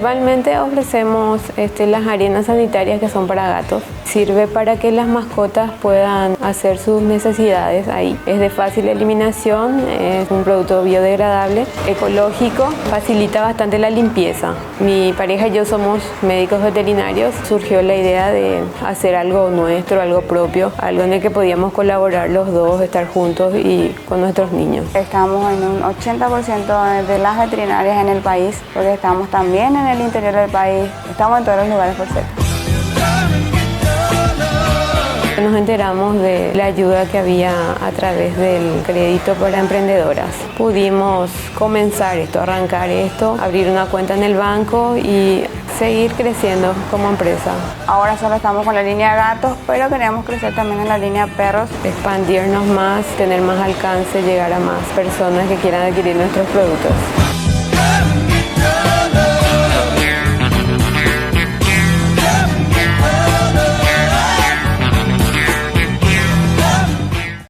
Principalmente ofrecemos las arenas sanitarias que son para gatos. Sirve para que las mascotas puedan hacer sus necesidades ahí. Es de fácil eliminación, es un producto biodegradable, ecológico, facilita bastante la limpieza. Mi pareja y yo somos médicos veterinarios. Surgió la idea de hacer algo nuestro, algo propio, algo en el que podíamos colaborar los dos, estar juntos y con nuestros niños. Estamos en un 80% de las veterinarias en el país, porque estamos también en el interior del país, estamos en todos los lugares por cerca. Nos enteramos de la ayuda que había a través del crédito para emprendedoras. Pudimos comenzar esto, arrancar esto, abrir una cuenta en el banco y seguir creciendo como empresa. Ahora solo estamos con la línea gatos, pero queremos crecer también en la línea perros. Expandirnos más, tener más alcance, llegar a más personas que quieran adquirir nuestros productos.